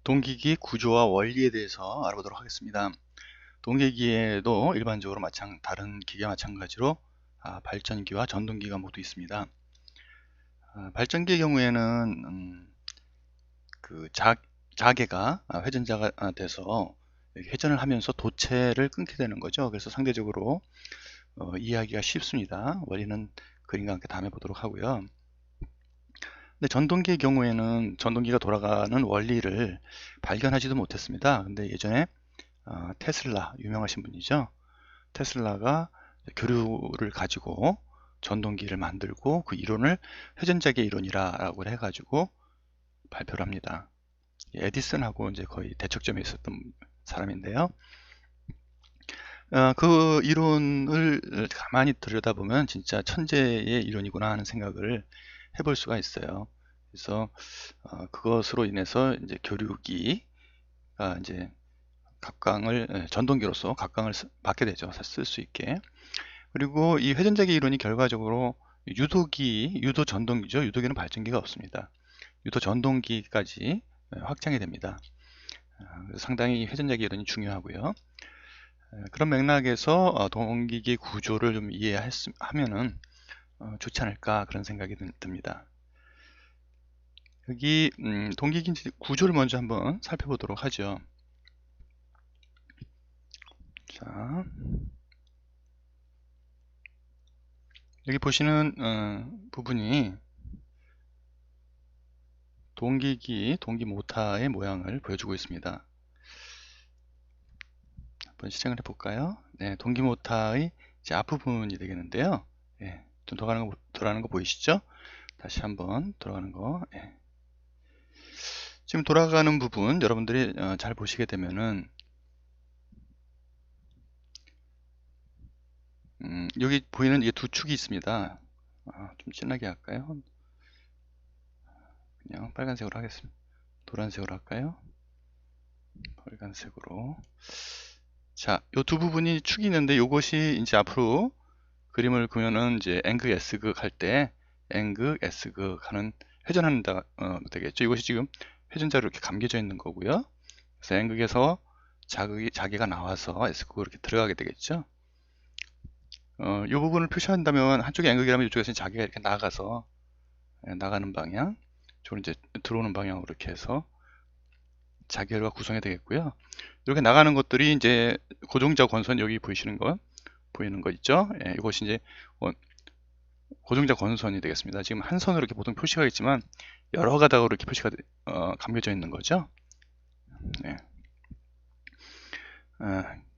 동기기 구조와 원리에 대해서 알아보도록 하겠습니다. 동기기에도 일반적으로 다른 기계와 마찬가지로 발전기와 전동기가 모두 있습니다. 발전기의 경우에는 그 자개가 회전자가 돼서 회전을 하면서 도체를 끊게 되는 거죠. 그래서 상대적으로 이해하기가 쉽습니다. 원리는 그림과 함께 다음에 보도록 하고요. 근데 전동기의 경우에는 전동기가 돌아가는 원리를 발견하지도 못했습니다. 근데 예전에 테슬라, 유명하신 분이죠. 테슬라가 교류를 가지고 전동기를 만들고 그 이론을 회전자계 이론이라고 해가지고 발표를 합니다. 에디슨하고 이제 거의 대척점에 있었던 사람인데요. 그 이론을 가만히 들여다보면 진짜 천재의 이론이구나 하는 생각을 해볼 수가 있어요. 그래서 그것으로 인해서 이제 교류기가 이제 전동기로서 각광을 받게 되죠. 쓸 수 있게. 그리고 이 회전자계 이론이 결과적으로 유도 전동기죠. 유도기는 발전기가 없습니다. 유도 전동기까지 확장이 됩니다. 그래서 상당히 회전자계 이론이 중요하고요. 그런 맥락에서 동기기 구조를 좀 이해하면은 좋지 않을까 그런 생각이 듭니다. 여기 동기기 구조를 먼저 한번 살펴보도록 하죠. 자, 여기 보시는 부분이 동기 모타의 모양을 보여주고 있습니다. 한번 실행을 해볼까요? 네, 동기 모타의 이제 앞부분이 되겠는데요. 네, 좀 돌아가는 거 보이시죠? 다시 한번 돌아가는 거. 네. 지금 돌아가는 부분 여러분들이 잘 보시게 되면은 여기 보이는 이게 두 축이 있습니다. 좀 진하게 할까요? 그냥 빨간색으로 하겠습니다. 노란색으로 할까요? 빨간색으로. 자, 요 두 부분이 축이 있는데 이것이 이제 앞으로 그림을 그면은 이제 N극 S극 할 때 N극 S극 하는 회전한다 되겠죠. 이것이 지금 회전자로 이렇게 감겨져 있는 거고요. 그래서 N극에서 자기가 나와서 S극으로 이렇게 들어가게 되겠죠. 이 부분을 표시한다면 한쪽이 N극이라면 이쪽에서 자기가 이렇게 나가서 나가는 방향, 이쪽으로 이제 들어오는 방향으로 이렇게 해서 자결과 구성이 되겠고요. 이렇게 나가는 것들이 이제 고정자 권선 여기 보이는 거 있죠? 예, 이것이 이제 고정자 권선이 되겠습니다. 지금 한 선으로 이렇게 보통 표시가 있지만 여러 가닥으로 이렇게 표시가 감겨져 있는 거죠. 네.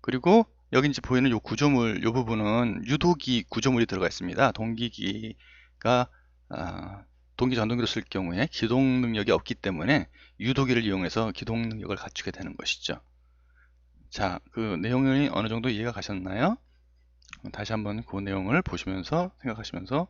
그리고 여기 이제 보이는 요 구조물, 요 부분은 유도기 구조물이 들어가 있습니다. 동기기가 동기 전동기로 쓸 경우에 기동 능력이 없기 때문에 유도기를 이용해서 기동 능력을 갖추게 되는 것이죠. 자, 그 내용이 어느 정도 이해가 가셨나요? 다시 한번 그 내용을 보시면서 생각하시면서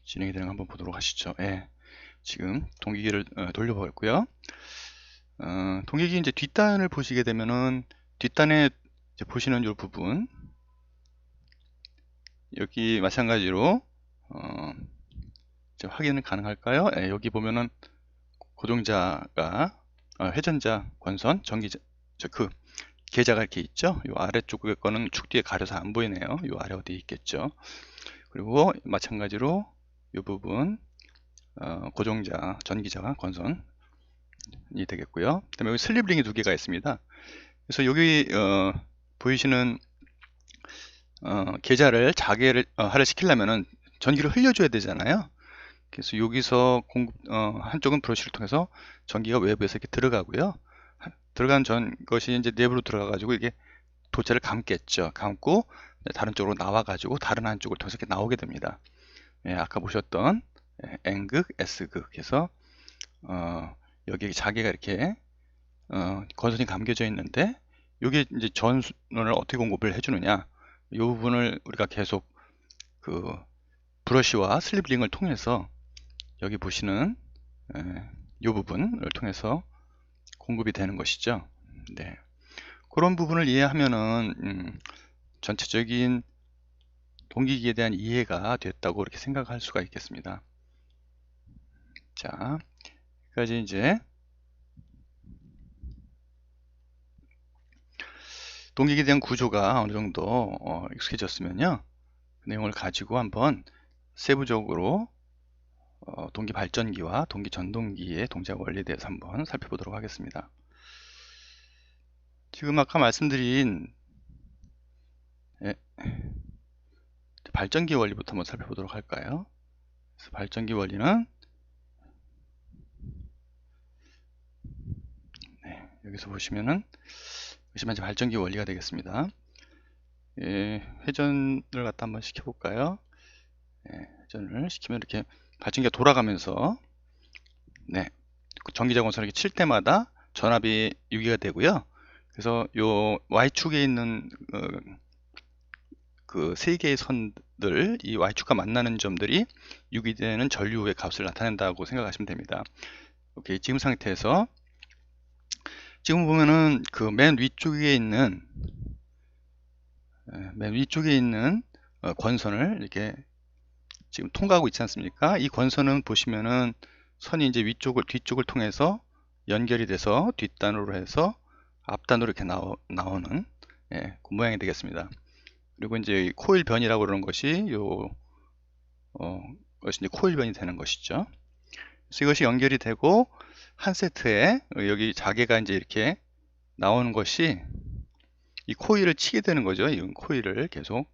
진행이 되는 거 한번 보도록 하시죠. 예, 지금 동기기를 돌려보았고요. 동기기 이제 뒷단을 보시게 되면은 뒷단에 이제 보시는 이 부분 여기 마찬가지로 이제 확인을 가능할까요? 예, 여기 보면은 고정자가 회전자 권선 전기자 그 계자가 이렇게 있죠. 이 아래쪽 거는 축 뒤에 가려서 안 보이네요. 이 아래 어디에 있겠죠. 그리고 마찬가지로 이 부분 고정자 전기자가 권선이 되겠고요. 그 다음에 여기 슬립링이 두 개가 있습니다. 그래서 여기 보이시는 계자를 자개를 하를 시키려면은 전기를 흘려줘야 되잖아요. 그래서 여기서 한쪽은 브러쉬를 통해서 전기가 외부에서 이렇게 들어가고요. 들어간 것이 이제 내부로 들어가가지고 이게 도체를 감겠죠. 감고 다른 쪽으로 나와가지고 다른 한쪽을 통해서 이렇게 나오게 됩니다. 예, 아까 보셨던 N극, S극 해서 여기 자개가 이렇게 건선이 감겨져 있는데 이게 이제 전원을 어떻게 공급을 해주느냐 이 부분을 우리가 계속 그 브러쉬와 슬립링을 통해서 여기 보시는 이 부분을 통해서 공급이 되는 것이죠. 네. 그런 부분을 이해하면은 전체적인 동기기에 대한 이해가 됐다고 이렇게 생각할 수가 있겠습니다. 자, 여기까지 이제 동기기에 대한 구조가 어느 정도 익숙해졌으면요, 그 내용을 가지고 한번 세부적으로 동기 발전기와 동기 전동기의 동작 원리에 대해서 한번 살펴보도록 하겠습니다. 지금 아까 말씀드린 발전기 원리부터 한번 살펴보도록 할까요? 그래서 발전기 원리는 여기서 보시면은 이것이 발전기 원리가 되겠습니다. 회전을 갖다 한번 시켜볼까요? 회전을 시키면 이렇게 발전기가 돌아가면서 전기자 권선을 이렇게 칠 때마다 전압이 유기가 되고요. 그래서 요 Y축에 있는 그 세 개의 선들, 이 Y축과 만나는 점들이 유기되는 전류의 값을 나타낸다고 생각하시면 됩니다. 오케이, 지금 상태에서 지금 보면은 그 맨 위쪽에 있는 권선을 이렇게 지금 통과하고 있지 않습니까? 이 권선은 보시면은 선이 이제 뒤쪽을 통해서 연결이 돼서 뒷단으로 해서 앞단으로 이렇게 나오는 그 모양이 되겠습니다. 그리고 이제 코일 변이라고 그러는 것이 것이 이제 코일 변이 되는 것이죠. 그래서 이것이 연결이 되고 한 세트에 여기 자개가 이제 이렇게 나오는 것이 이 코일을 치게 되는 거죠. 이 코일을 계속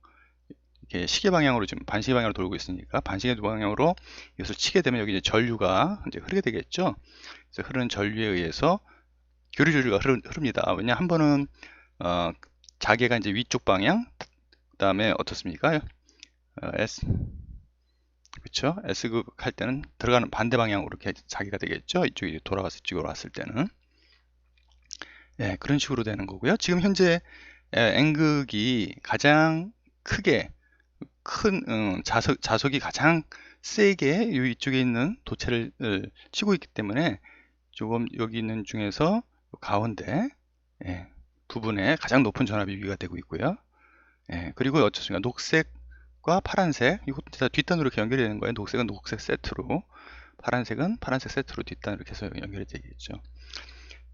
이렇게 시계 방향으로, 지금 반시계 방향으로 돌고 있으니까 반시계 방향으로 이것을 치게 되면 여기 이제 전류가 이제 흐르게 되겠죠. 그래서 흐르는 전류에 의해서 교류 전류가 흐릅니다. 왜냐, 한 번은 자개가 이제 위쪽 방향, 그 다음에 어떻습니까? 그렇죠? S극 할 때는 들어가는 반대 방향으로 이렇게 자개가 되겠죠. 이쪽이 돌아가서 이쪽으로 왔을 때는 그런 식으로 되는 거고요. 지금 현재 N극이 가장 크게 큰 자석이 가장 세게 이쪽에 있는 도체를 치고 있기 때문에 조금 여기 있는 중에서 가운데 부분에 가장 높은 전압이 유기가 되고 있고요. 그리고 어떻습니까? 녹색과 파란색, 이것도 다 뒷단으로 이렇게 연결이 되는 거예요. 녹색은 녹색 세트로, 파란색은 파란색 세트로 뒷단으로 이렇게 해서 연결이 되겠죠.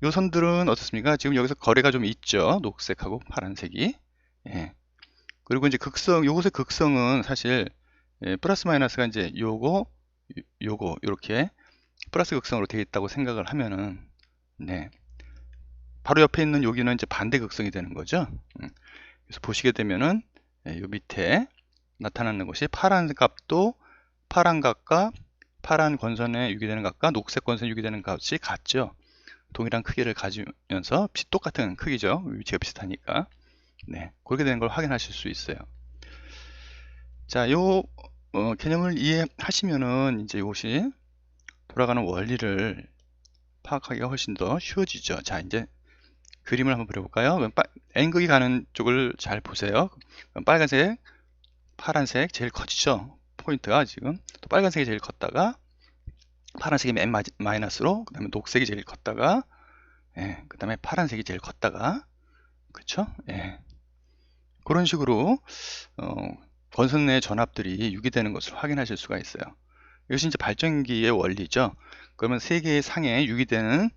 이 선들은 어떻습니까? 지금 여기서 거리가 좀 있죠. 녹색하고 파란색이. 그리고 이제 요것의 극성은 사실 플러스 마이너스가 이제 요거 이렇게 플러스 극성으로 되어 있다고 생각을 하면은 바로 옆에 있는 여기는 이제 반대 극성이 되는 거죠. 그래서 보시게 되면은 요 밑에 나타나는 것이 파란 값도 파란 값과 파란 권선에 유기되는 값과 녹색 권선에 유기되는 값이 같죠. 동일한 크기를 가지면서 똑같은 크기죠. 위치가 비슷하니까. 그렇게 되는 걸 확인하실 수 있어요. 자, 요 개념을 이해하시면은 이제 이것이 돌아가는 원리를 파악하기가 훨씬 더 쉬워지죠. 자, 이제 그림을 한번 그려볼까요? N극이 가는 쪽을 잘 보세요. 빨간색, 파란색 제일 커지죠. 포인트가 지금 또 빨간색이 제일 컸다가 파란색이 맨 마이너스로, 그 다음에 녹색이 제일 컸다가 그 다음에 파란색이 제일 컸다가, 그쵸? 그런 식으로 권선 내 전압들이 유기되는 것을 확인하실 수가 있어요. 이것이 이제 발전기의 원리죠. 그러면 세 개의 상에 유기되는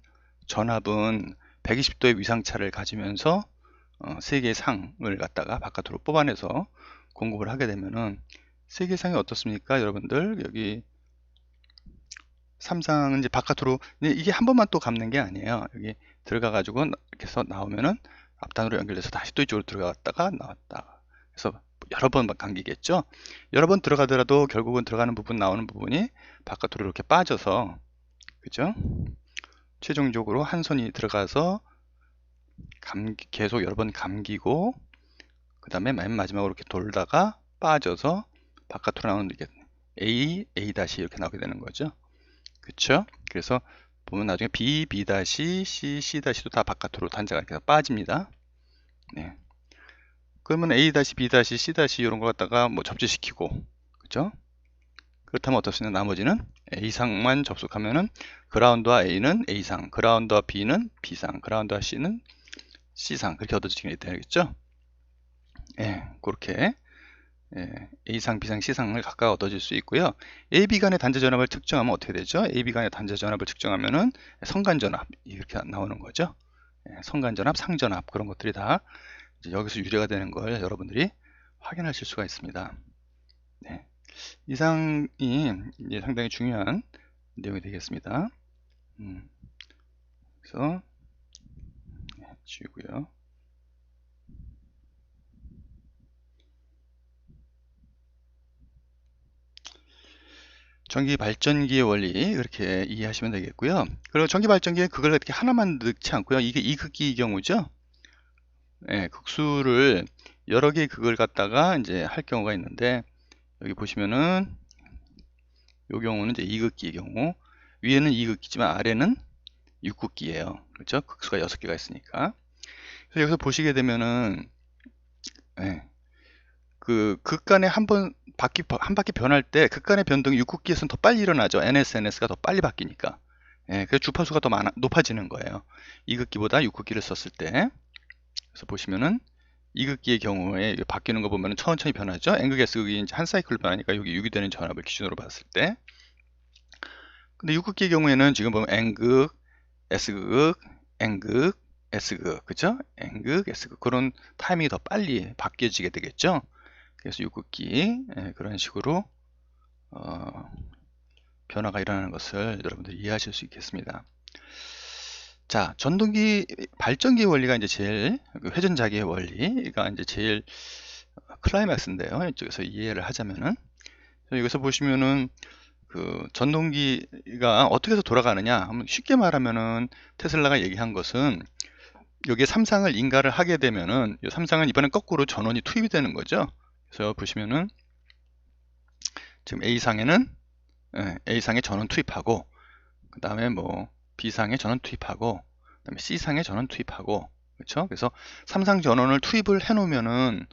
전압은 120도의 위상차를 가지면서 세 개의 상을 갖다가 바깥으로 뽑아내서 공급을 하게 되면은 세 개의 상이 어떻습니까? 여러분들 여기 3상은 이제 바깥으로, 이게 한 번만 또 감는 게 아니에요. 여기 들어가 가지고 이렇게 해서 나오면은 앞단으로 연결돼서 다시 또 이쪽으로 들어갔다가 나왔다가, 그래서 여러 번 감기겠죠. 여러 번 들어가더라도 결국은 들어가는 부분, 나오는 부분이 바깥으로 이렇게 빠져서, 그죠? 최종적으로 한 손이 들어가서 계속 여러 번 감기고, 그 다음에 맨 마지막으로 이렇게 돌다가 빠져서 바깥으로 나오는 게 A, A' 이렇게 나오게 되는 거죠. 그쵸? 그래서 보면 나중에 B, B', C, C'도 다 바깥으로 단자가 이렇게 빠집니다. 그러면 A', B', C' 이런 거 갖다가 뭐 접지시키고, 그죠? 그렇다면 어떻습니까? 나머지는 A상만 접속하면은 그라운드와 A는 A상, 그라운드와 B는 B상, 그라운드와 C는 C상, 그렇게 얻어지게 되겠죠? 그렇게 A상, B상, C상을 각각 얻어질 수 있고요. AB 간의 단자 전압을 측정하면 어떻게 되죠? AB 간의 단자 전압을 측정하면은 성간전압 이렇게 나오는 거죠. 성간전압, 상전압 그런 것들이 다 이제 여기서 유래가 되는 걸 여러분들이 확인하실 수가 있습니다. 네. 이상이 이제 상당히 중요한 내용이 되겠습니다. 그래서 지우고요. 전기 발전기의 원리 이렇게 이해하시면 되겠고요. 그리고 전기 발전기에 그걸 이렇게 하나만 넣지 않고요. 이게 이극기의 경우죠. 극수를 여러 개의 극을 갖다가 이제 할 경우가 있는데 여기 보시면은 이 경우는 이제 이극기의 경우 위에는 이극기지만 아래는 육극기예요. 그렇죠? 극수가 6개가 있으니까. 그래서 여기서 보시게 되면은 그 극간에 한 바퀴 변할 때 극간의 변동이 육극기에서는 더 빨리 일어나죠. NS가 더 빨리 바뀌니까. 그래서 주파수가 더 높아지는 거예요. 이극기보다 육극기를 썼을 때. 그래서 보시면은 이극기의 경우에 바뀌는 거 보면은 천천히 변하죠. N극, S극이 이제 한 사이클로 변하니까 여기 6이 되는 전압을 기준으로 봤을 때. 근데 육극기의 경우에는 지금 보면 N극, S극, N극, S극, 그죠? N극, S극 그런 타이밍이 더 빨리 바뀌어지게 되겠죠. 그래서 육극기 그런 식으로 변화가 일어나는 것을 여러분들이 이해하실 수 있겠습니다. 자, 전동기 발전기 원리가 이제 제일 회전자기의 원리가 이제 제일 클라이맥스인데요. 이쪽에서 이해를 하자면은 여기서 보시면은 그 전동기가 어떻게 해서 돌아가느냐 쉽게 말하면은 테슬라가 얘기한 것은 여기에 3상을 인가를 하게 되면은 이 3상은 이번엔 거꾸로 전원이 투입이 되는 거죠. 그래서 보시면은 지금 A상에는 A상에 전원 투입하고 그 다음에 뭐 B상에 전원 투입하고 그 다음에 C상에 전원 투입하고 그렇죠? 그래서 3상 전원을 투입을 해 놓으면은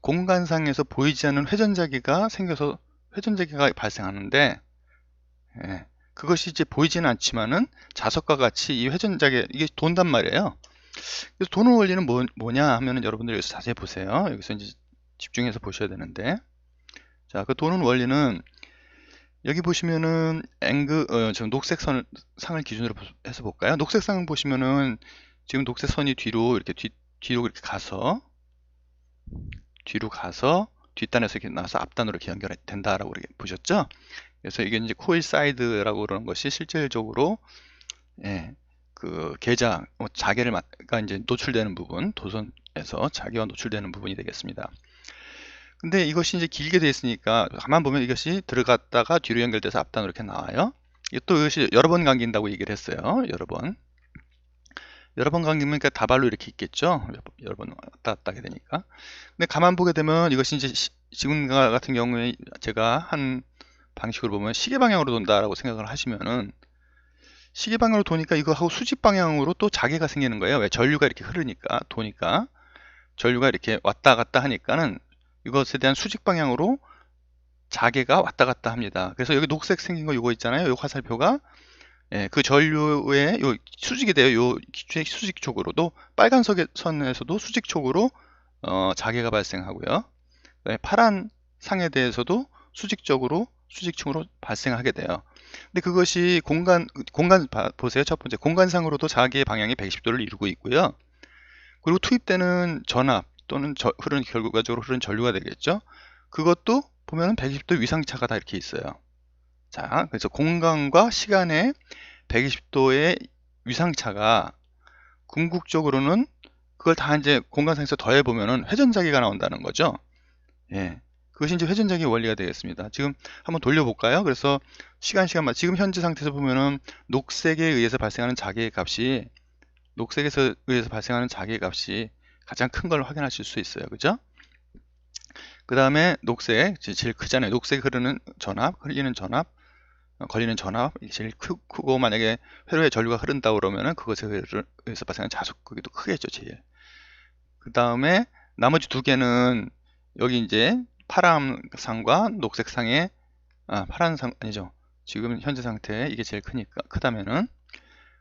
공간상에서 보이지 않는 회전자기가 생겨서 회전자기가 발생하는데 그것이 이제 보이지는 않지만은 자석과 같이 이 회전자기 이게 돈단 말이에요. 그래서 도는 원리는 뭐냐 하면은 여러분들 여기서 자세히 보세요. 여기서 이제 집중해서 보셔야 되는데 자, 그 도는 원리는 여기 보시면은 지금 녹색 상을 기준으로 해서 볼까요? 녹색 상 보시면은 지금 녹색 선이 뒤로 이렇게 뒤로 이렇게 가서 뒷단에서 이렇게 나와서 앞단으로 이렇게 연결된다라고 이렇게 보셨죠? 그래서 이게 이제 코일 사이드라고 그러는 것이 실질적으로 그 계자 자개가 이제 노출되는 부분 도선에서 자개가 노출되는 부분이 되겠습니다. 근데 이것이 이제 길게 되어 있으니까 가만 보면 이것이 들어갔다가 뒤로 연결돼서 앞단으로 이렇게 나와요. 또 이것이 여러 번 감긴다고 얘기를 했어요. 여러 번 감기면 그러니까 다발로 이렇게 있겠죠. 여러 번 왔다 갔다 하게 되니까. 근데 가만 보게 되면 이것이 이제 지금 같은 경우에 제가 한 방식으로 보면 시계 방향으로 돈다라고 생각을 하시면은 시계 방향으로 도니까 이거하고 수직 방향으로 또 자개가 생기는 거예요. 왜? 전류가 이렇게 흐르니까 도니까 전류가 이렇게 왔다 갔다 하니까는 이것에 대한 수직 방향으로 자개가 왔다 갔다 합니다. 그래서 여기 녹색 생긴 거 이거 있잖아요. 요 화살표가 그 전류의 요 수직이 돼요. 요 수직 쪽으로도 빨간색 선에서도 수직 쪽으로 자개가 발생하고요. 파란 상에 대해서도 수직적으로 수직층으로 발생하게 돼요. 근데 그것이 공간 보세요. 첫 번째 공간상으로도 자개의 방향이 120도를 이루고 있고요. 그리고 투입되는 전압 또는 결과적으로 흐르는 전류가 되겠죠. 그것도 보면은 120도 위상차가 다 이렇게 있어요. 자, 그래서 공간과 시간의 120도의 위상차가 궁극적으로는 그걸 다 이제 공간상에서 더해 보면은 회전자기가 나온다는 거죠. 그것이 이제 회전자기의 원리가 되겠습니다. 지금 한번 돌려볼까요? 그래서 시간만 지금 현재 상태에서 보면은 녹색에 의해서 발생하는 자기의 값이 의해서 발생하는 자기의 값이 가장 큰 걸 확인하실 수 있어요. 그죠? 그 다음에 녹색 제일 크잖아요. 녹색 흐르는 전압, 걸리는 전압 제일 크고 만약에 회로에 전류가 흐른다 그러면은 그것에 의해서 발생하는 자속 크기도 크겠죠. 제일. 그 다음에 나머지 두 개는 여기 이제 파란상과 녹색상의 파란상 아니죠. 지금 현재 상태에 이게 제일 크다면은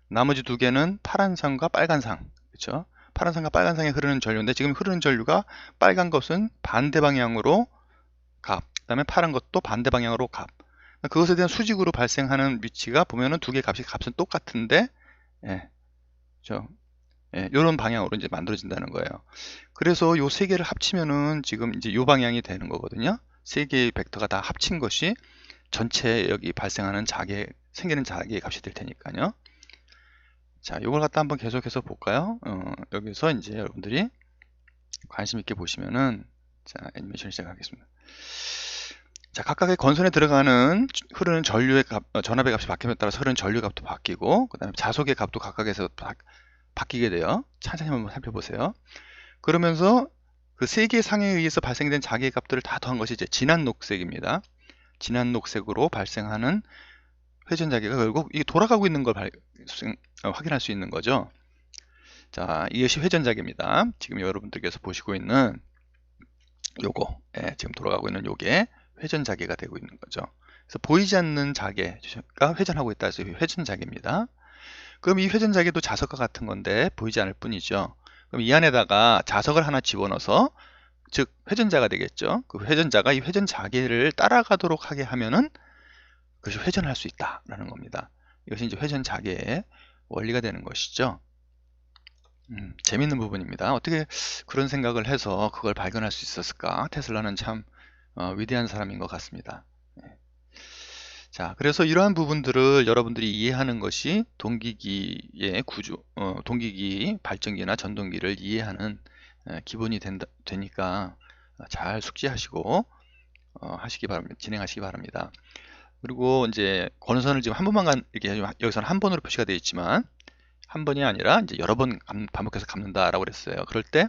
나머지 두 개는 파란상과 빨간상 그렇죠. 파란상과 빨간상에 흐르는 전류인데 지금 흐르는 전류가 빨간 것은 반대 방향으로 값, 그 다음에 파란 것도 반대 방향으로 값. 그것에 대한 수직으로 발생하는 위치가 보면은 두 개의 값은 똑같은데, 예, 이런 방향으로 이제 만들어진다는 거예요. 그래서 요 세 개를 합치면은 지금 이제 요 방향이 되는 거거든요. 세 개의 벡터가 다 합친 것이 전체 여기 발생하는 생기는 자기의 값이 될 테니까요. 자, 요걸 갖다 한번 계속해서 볼까요? 여기서 이제 여러분들이 관심 있게 보시면은, 자, 애니메이션 시작하겠습니다. 자, 각각의 건선에 들어가는 흐르는 전류의 전압의 값이 바뀜에 따라서 흐르는 전류 값도 바뀌고, 그 다음에 자속의 값도 각각에서 바뀌게 돼요. 천천히 한번 살펴보세요. 그러면서 그 세 개의 상에 의해서 발생된 자기의 값들을 다 더한 것이 이제 진한 녹색입니다. 진한 녹색으로 발생하는 회전자기가 결국 이게 돌아가고 있는 걸 확인할 수 있는 거죠. 자, 이것이 회전자기입니다. 지금 여러분들께서 보시고 있는 요거, 지금 돌아가고 있는 요게 회전자기가 되고 있는 거죠. 그래서 보이지 않는 자기가 회전하고 있다 해서 회전자기입니다. 그럼 이 회전자기도 자석과 같은 건데 보이지 않을 뿐이죠. 그럼 이 안에다가 자석을 하나 집어넣어서, 즉 회전자가 되겠죠. 그 회전자가 이 회전자기를 따라가도록 하게 하면은 그것이 회전할 수 있다라는 겁니다. 이것이 이제 회전자기의 원리가 되는 것이죠. 재밌는 부분입니다. 어떻게 그런 생각을 해서 그걸 발견할 수 있었을까? 테슬라는 참 위대한 사람인 것 같습니다. 자, 그래서 이러한 부분들을 여러분들이 이해하는 것이 동기기의 구조, 동기기, 발전기나 전동기를 이해하는 기본이 되니까 잘 숙지하시고 하시기 바랍니다. 진행하시기 바랍니다. 그리고 이제 권선을 지금 한 번만 이렇게 여기서는 한 번으로 표시가 되어 있지만 한 번이 아니라 이제 여러 번 반복해서 감는다라고 그랬어요. 그럴 때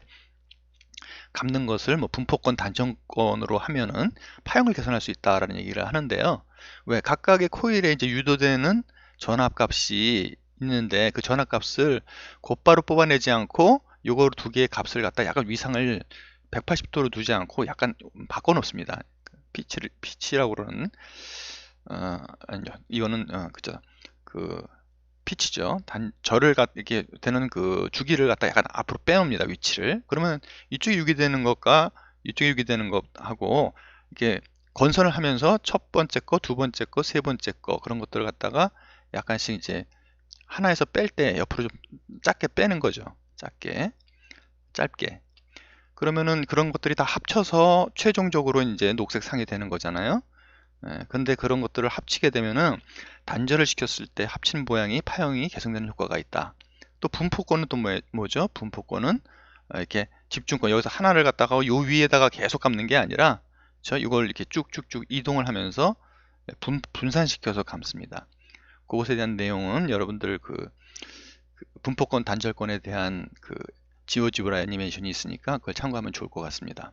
감는 것을 뭐 분포권, 단전권으로 하면은 파형을 개선할 수 있다라는 얘기를 하는데요. 왜 각각의 코일에 이제 유도되는 전압값이 있는데 그 전압값을 곧바로 뽑아내지 않고 요거 두 개의 값을 갖다 약간 위상을 180도로 두지 않고 약간 바꿔 놓습니다. 피치라고 그러는 아니요, 이거는 그죠, 그 피치죠. 절을 이렇게 되는 그 주기를 갖다 약간 앞으로 빼옵니다. 위치를. 그러면 이쪽이 유기되는 것과 이쪽이 유기되는 것하고 이렇게 건선을 하면서 첫 번째 거, 두 번째 거, 세 번째 거 그런 것들을 갖다가 약간씩 이제 하나에서 뺄 때 옆으로 좀 작게 빼는 거죠. 짧게. 그러면은 그런 것들이 다 합쳐서 최종적으로 이제 녹색 상이 되는 거잖아요. 근데 그런 것들을 합치게 되면은 단절을 시켰을 때 합친 모양이 파형이 개선되는 효과가 있다. 또 분포권은 또 뭐죠? 분포권은 이렇게 집중권, 여기서 하나를 갖다가 요 위에다가 계속 감는 게 아니라 이걸 이렇게 쭉쭉쭉 이동을 하면서 분산시켜서 감습니다. 그것에 대한 내용은 여러분들 그 분포권 단절권에 대한 그 지오지브라 애니메이션이 있으니까 그걸 참고하면 좋을 것 같습니다.